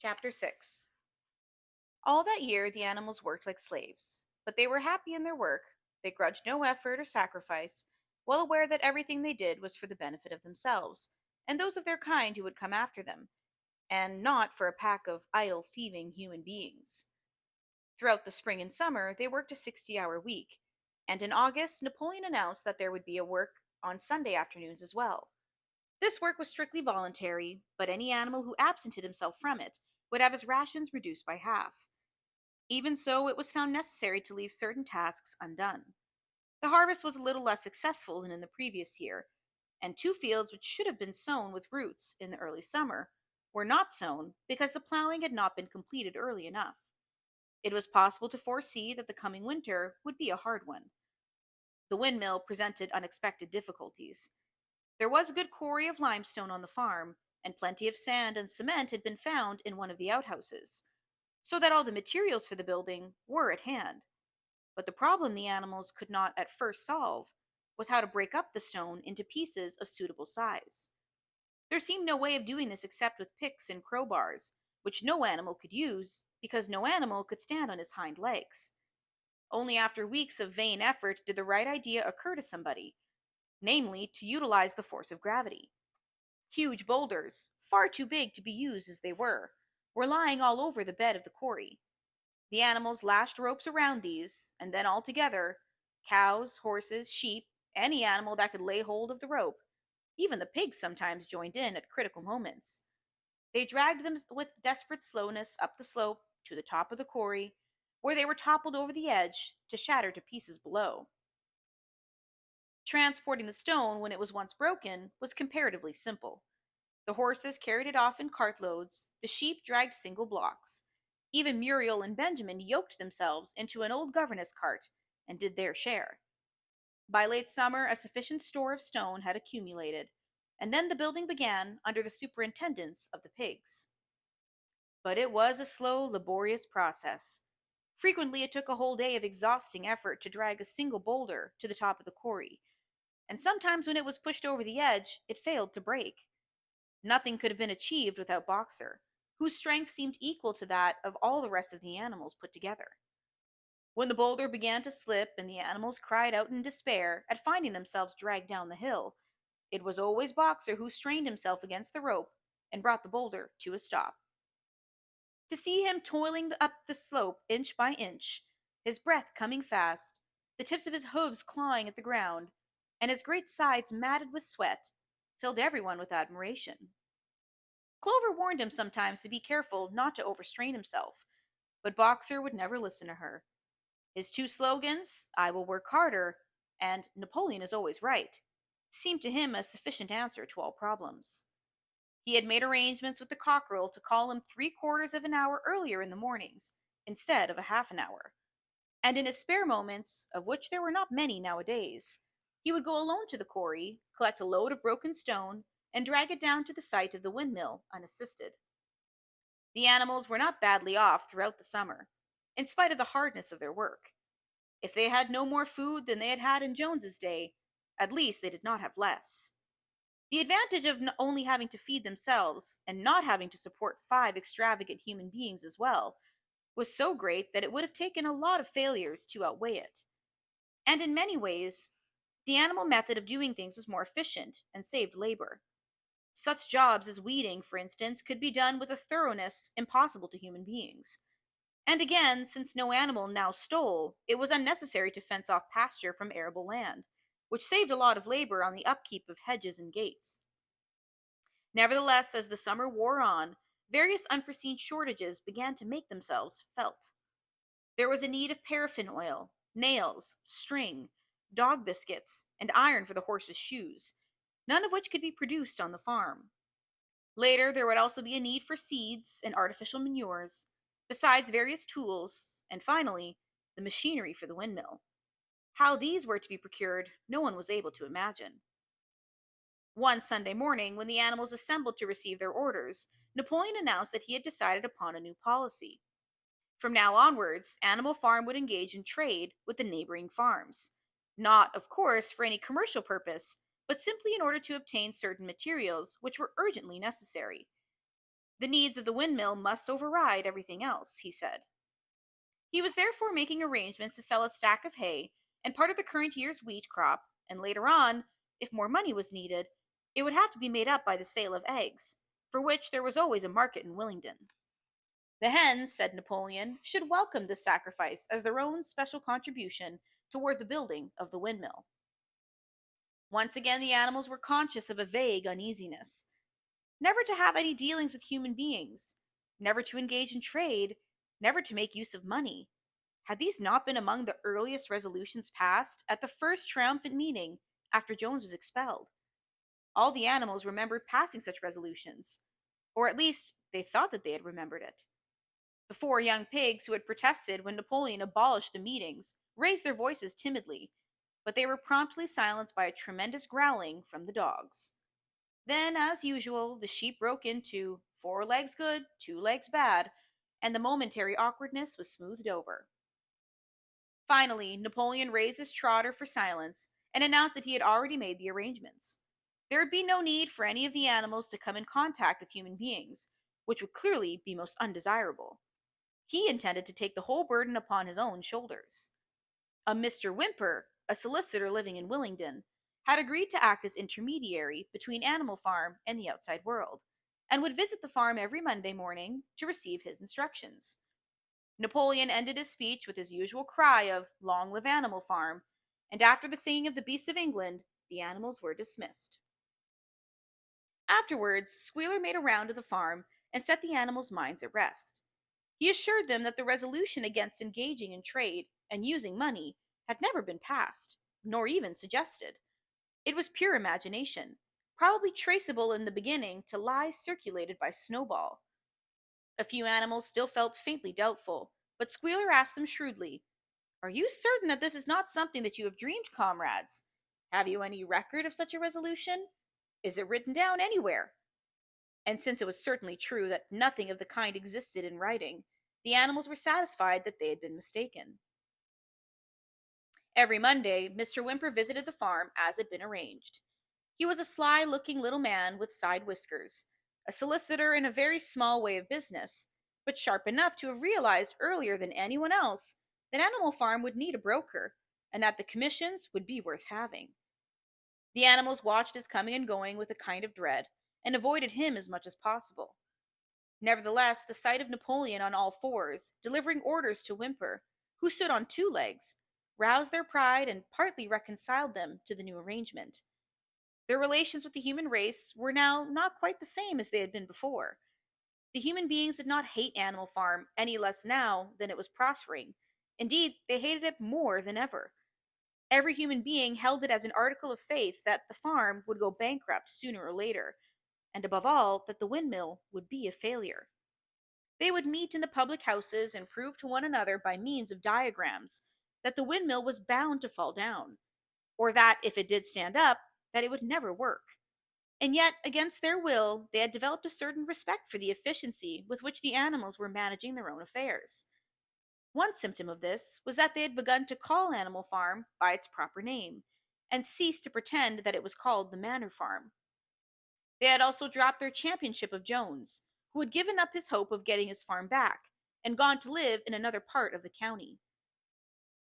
Chapter 6. All that year, the animals worked like slaves, but they were happy in their work. They grudged no effort or sacrifice, well aware that everything they did was for the benefit of themselves and those of their kind who would come after them, and not for a pack of idle, thieving human beings. Throughout the spring and summer, they worked a 60-hour week, and in August, Napoleon announced that there would be a work on Sunday afternoons as well. This work was strictly voluntary, but any animal who absented himself from it would have his rations reduced by half. Even so, it was found necessary to leave certain tasks undone. The harvest was a little less successful than in the previous year, and two fields which should have been sown with roots in the early summer were not sown because the plowing had not been completed early enough. It was possible to foresee that the coming winter would be a hard one. The windmill presented unexpected difficulties. There was a good quarry of limestone on the farm, and plenty of sand and cement had been found in one of the outhouses, so that all the materials for the building were at hand. But the problem the animals could not at first solve was how to break up the stone into pieces of suitable size. There seemed no way of doing this except with picks and crowbars, which no animal could use because no animal could stand on his hind legs. Only after weeks of vain effort did the right idea occur to somebody, namely to utilize the force of gravity. Huge boulders, far too big to be used as they were lying all over the bed of the quarry. The animals lashed ropes around these, and then all together, cows, horses, sheep, any animal that could lay hold of the rope, even the pigs sometimes joined in at critical moments. They dragged them with desperate slowness up the slope to the top of the quarry, where they were toppled over the edge to shatter to pieces below. Transporting the stone when it was once broken was comparatively simple. The horses carried it off in cartloads, the sheep dragged single blocks. Even Muriel and Benjamin yoked themselves into an old governess cart and did their share. By late summer, a sufficient store of stone had accumulated, and then the building began under the superintendence of the pigs. But it was a slow, laborious process. Frequently, it took a whole day of exhausting effort to drag a single boulder to the top of the quarry, and sometimes when it was pushed over the edge, it failed to break. Nothing could have been achieved without Boxer, whose strength seemed equal to that of all the rest of the animals put together. When the boulder began to slip and the animals cried out in despair at finding themselves dragged down the hill, it was always Boxer who strained himself against the rope and brought the boulder to a stop. To see him toiling up the slope inch by inch, his breath coming fast, the tips of his hooves clawing at the ground, and his great sides matted with sweat, filled everyone with admiration. Clover warned him sometimes to be careful not to overstrain himself, but Boxer would never listen to her. His two slogans, "I will work harder," and "Napoleon is always right," seemed to him a sufficient answer to all problems. He had made arrangements with the cockerel to call him 3/4 of an hour earlier in the mornings, instead of a half an hour. And in his spare moments, of which there were not many nowadays, he would go alone to the quarry, collect a load of broken stone, and drag it down to the site of the windmill unassisted. The animals were not badly off throughout the summer, in spite of the hardness of their work. If they had no more food than they had had in Jones's day, at least they did not have less. The advantage of only having to feed themselves and not having to support 5 extravagant human beings as well was so great that it would have taken a lot of failures to outweigh it. And in many ways, the animal method of doing things was more efficient and saved labor. Such jobs as weeding, for instance, could be done with a thoroughness impossible to human beings. And again, since no animal now stole, it was unnecessary to fence off pasture from arable land, which saved a lot of labor on the upkeep of hedges and gates. Nevertheless, as the summer wore on, various unforeseen shortages began to make themselves felt. There was a need of paraffin oil, nails, string, dog biscuits, and iron for the horses' shoes, none of which could be produced on the farm. Later, there would also be a need for seeds and artificial manures, besides various tools, and finally, the machinery for the windmill. How these were to be procured, no one was able to imagine. One Sunday morning, when the animals assembled to receive their orders, Napoleon announced that he had decided upon a new policy. From now onwards, Animal Farm would engage in trade with the neighboring farms. Not, of course, for any commercial purpose, but simply in order to obtain certain materials which were urgently necessary. The needs of the windmill must override everything else, he said. He was therefore making arrangements to sell a stack of hay and part of the current year's wheat crop, and later on, if more money was needed, it would have to be made up by the sale of eggs, for which there was always a market in Willingdon. The hens, said Napoleon, should welcome this sacrifice as their own special contribution toward the building of the windmill. Once again, the animals were conscious of a vague uneasiness. Never to have any dealings with human beings, never to engage in trade, never to make use of money. Had these not been among the earliest resolutions passed at the first triumphant meeting after Jones was expelled? All the animals remembered passing such resolutions, or at least they thought that they had remembered it. The four young pigs who had protested when Napoleon abolished the meetings raised their voices timidly, but they were promptly silenced by a tremendous growling from the dogs. Then, as usual, the sheep broke into four legs good, two legs bad, and the momentary awkwardness was smoothed over. Finally, Napoleon raised his trotter for silence and announced that he had already made the arrangements. There would be no need for any of the animals to come in contact with human beings, which would clearly be most undesirable. He intended to take the whole burden upon his own shoulders. A Mr. Whymper, a solicitor living in Willingdon, had agreed to act as intermediary between Animal Farm and the outside world, and would visit the farm every Monday morning to receive his instructions. Napoleon ended his speech with his usual cry of "Long live Animal Farm," and after the singing of the Beasts of England, the animals were dismissed. Afterwards, Squealer made a round of the farm and set the animals' minds at rest. He assured them that the resolution against engaging in trade and using money had never been passed, nor even suggested. It was pure imagination, probably traceable in the beginning to lies circulated by Snowball. A few animals still felt faintly doubtful, but Squealer asked them shrewdly, "Are you certain that this is not something that you have dreamed, comrades? Have you any record of such a resolution? Is it written down anywhere?" And since it was certainly true that nothing of the kind existed in writing, the animals were satisfied that they had been mistaken. Every Monday, Mr. Whymper visited the farm as had been arranged. He was a sly-looking little man with side whiskers, a solicitor in a very small way of business, but sharp enough to have realized earlier than anyone else that Animal Farm would need a broker, and that the commissions would be worth having. The animals watched his coming and going with a kind of dread, and avoided him as much as possible. Nevertheless, the sight of Napoleon on all fours, delivering orders to Whymper, who stood on two legs, roused their pride and partly reconciled them to the new arrangement. Their relations with the human race were now not quite the same as they had been before. The human beings did not hate Animal Farm any less now than it was prospering. Indeed, they hated it more than ever. Every human being held it as an article of faith that the farm would go bankrupt sooner or later, and above all, that the windmill would be a failure. They would meet in the public houses and prove to one another by means of diagrams that the windmill was bound to fall down, or that if it did stand up, that it would never work. And yet, against their will, they had developed a certain respect for the efficiency with which the animals were managing their own affairs. One symptom of this was that they had begun to call Animal Farm by its proper name, and ceased to pretend that it was called the Manor Farm. They had also dropped their championship of Jones, who had given up his hope of getting his farm back, and gone to live in another part of the county.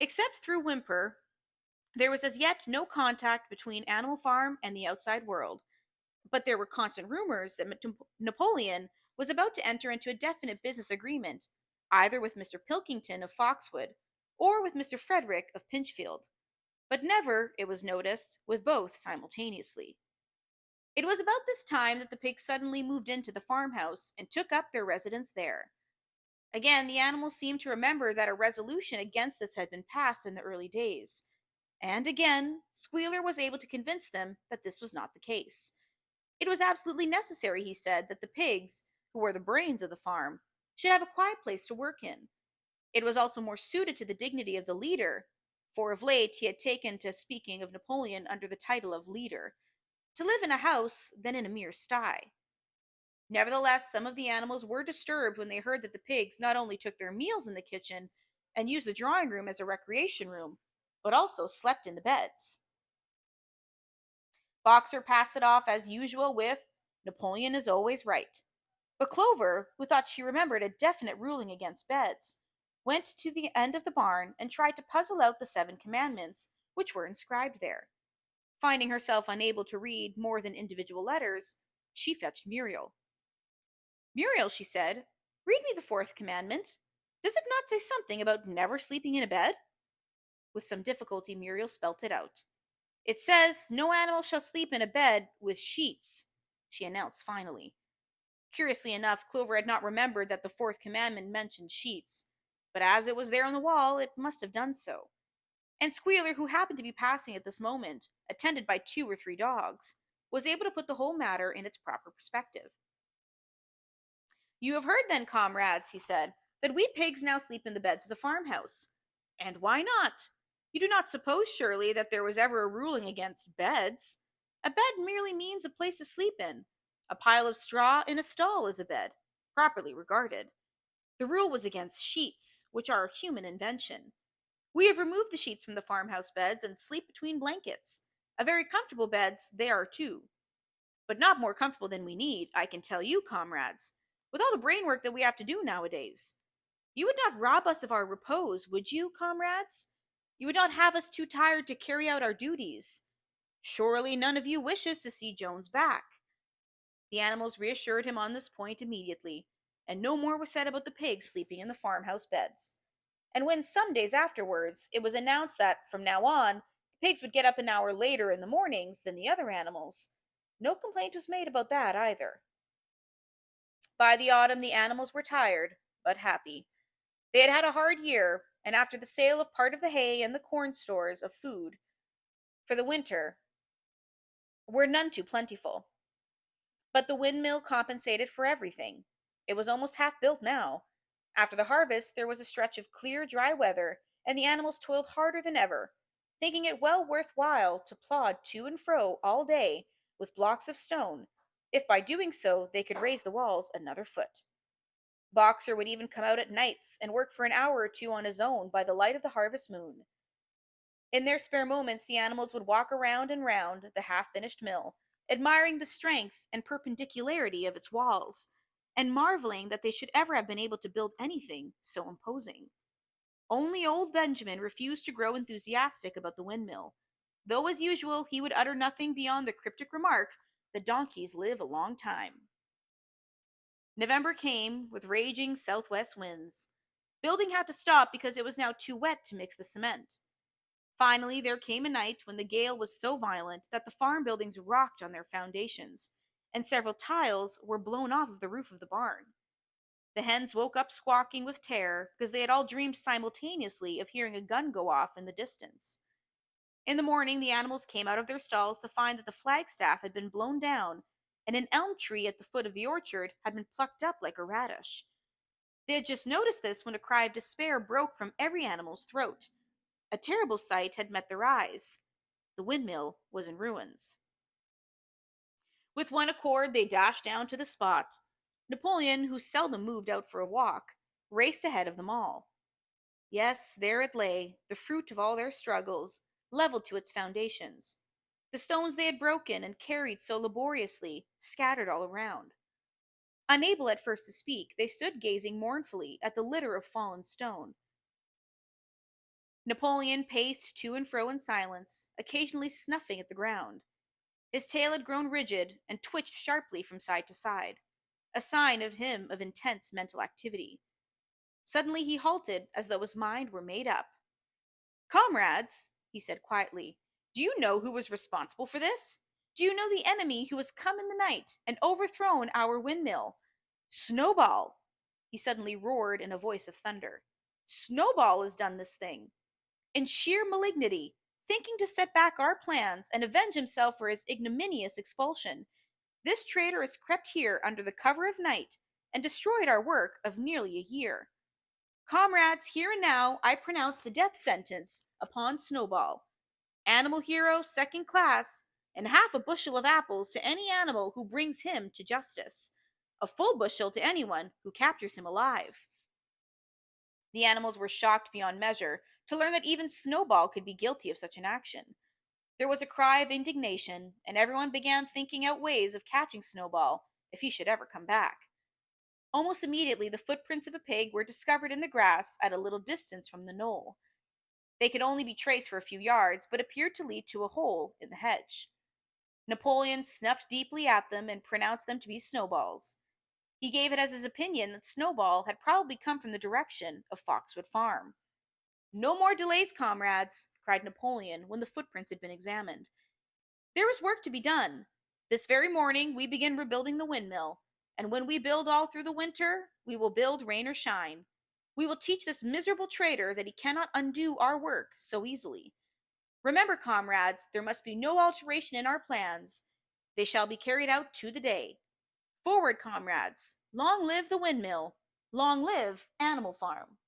Except through Whymper, there was as yet no contact between Animal Farm and the outside world, but there were constant rumors that Napoleon was about to enter into a definite business agreement, either with Mr. Pilkington of Foxwood or with Mr. Frederick of Pinchfield, but never, it was noticed, with both simultaneously. It was about this time that the pigs suddenly moved into the farmhouse and took up their residence there. Again, the animals seemed to remember that a resolution against this had been passed in the early days, and again, Squealer was able to convince them that this was not the case. It was absolutely necessary, he said, that the pigs, who were the brains of the farm, should have a quiet place to work in. It was also more suited to the dignity of the leader, for of late he had taken to speaking of Napoleon under the title of leader, to live in a house than in a mere sty. Nevertheless, some of the animals were disturbed when they heard that the pigs not only took their meals in the kitchen and used the drawing room as a recreation room, but also slept in the beds. Boxer passed it off as usual with "Napoleon is always right." But Clover, who thought she remembered a definite ruling against beds, went to the end of the barn and tried to puzzle out the 7 commandments which were inscribed there. Finding herself unable to read more than individual letters, she fetched Muriel. Muriel, she said, read me the 4th commandment. Does it not say something about never sleeping in a bed? With some difficulty, Muriel spelt it out. It says, no animal shall sleep in a bed with sheets, she announced finally. Curiously enough, Clover had not remembered that the 4th commandment mentioned sheets, but as it was there on the wall, it must have done so. And Squealer, who happened to be passing at this moment, attended by 2 or 3 dogs, was able to put the whole matter in its proper perspective. You have heard then, comrades, he said, that we pigs now sleep in the beds of the farmhouse. And why not? You do not suppose, surely, that there was ever a ruling against beds. A bed merely means a place to sleep in. A pile of straw in a stall is a bed, properly regarded. The rule was against sheets, which are a human invention. We have removed the sheets from the farmhouse beds and sleep between blankets. A very comfortable beds they are too, but not more comfortable than we need, I can tell you, comrades, with all the brain work that we have to do nowadays. You would not rob us of our repose, would you, comrades? You would not have us too tired to carry out our duties. Surely none of you wishes to see Jones back. The animals reassured him on this point immediately, and no more was said about the pigs sleeping in the farmhouse beds. And when some days afterwards it was announced that from now on the pigs would get up an hour later in the mornings than the other animals, no complaint was made about that either. By the autumn the animals were tired, but happy. They had had a hard year, and after the sale of part of the hay and the corn stores of food for the winter were none too plentiful. But the windmill compensated for everything. It was almost half built now. After the harvest, there was a stretch of clear, dry weather, and the animals toiled harder than ever, thinking it well worth while to plod to and fro all day with blocks of stone, if by doing so they could raise the walls another foot. Boxer would even come out at nights and work for an hour or two on his own by the light of the harvest moon. In their spare moments, the animals would walk around and round the half finished mill, admiring the strength and perpendicularity of its walls, and marveling that they should ever have been able to build anything so imposing. Only old Benjamin refused to grow enthusiastic about the windmill, though as usual he would utter nothing beyond the cryptic remark that donkeys live a long time. November came with raging southwest winds. Building had to stop because it was now too wet to mix the cement. Finally, there came a night when the gale was so violent that the farm buildings rocked on their foundations, and several tiles were blown off of the roof of the barn. The hens woke up squawking with terror because they had all dreamed simultaneously of hearing a gun go off in the distance. In the morning, the animals came out of their stalls to find that the flagstaff had been blown down, and an elm tree at the foot of the orchard had been plucked up like a radish. They had just noticed this when a cry of despair broke from every animal's throat. A terrible sight had met their eyes. The windmill was in ruins. With one accord, they dashed down to the spot. Napoleon, who seldom moved out for a walk, raced ahead of them all. Yes, there it lay, the fruit of all their struggles, leveled to its foundations. The stones they had broken and carried so laboriously, scattered all around. Unable at first to speak, they stood gazing mournfully at the litter of fallen stone. Napoleon paced to and fro in silence, occasionally snuffing at the ground. His tail had grown rigid and twitched sharply from side to side, a sign of him of intense mental activity. Suddenly he halted as though his mind were made up. Comrades, he said quietly, do you know who was responsible for this? Do you know the enemy who has come in the night and overthrown our windmill? Snowball! He suddenly roared in a voice of thunder. Snowball has done this thing. In sheer malignity, thinking to set back our plans and avenge himself for his ignominious expulsion, this traitor has crept here under the cover of night and destroyed our work of nearly a year. Comrades, here and now I pronounce the death sentence upon Snowball. Animal hero, second class, and half a bushel of apples to any animal who brings him to justice. A full bushel to anyone who captures him alive. The animals were shocked beyond measure to learn that even Snowball could be guilty of such an action. There was a cry of indignation, and everyone began thinking out ways of catching Snowball if he should ever come back. Almost immediately, the footprints of a pig were discovered in the grass at a little distance from the knoll. They could only be traced for a few yards, but appeared to lead to a hole in the hedge. Napoleon snuffed deeply at them and pronounced them to be snowballs. He gave it as his opinion that Snowball had probably come from the direction of Foxwood Farm. "No more delays, comrades," cried Napoleon when the footprints had been examined. "There is work to be done. This very morning we begin rebuilding the windmill, and when we build all through the winter, we will build rain or shine. We will teach this miserable traitor that he cannot undo our work so easily. Remember, comrades, there must be no alteration in our plans. They shall be carried out to the day. Forward, comrades! Long live the windmill! Long live Animal Farm!"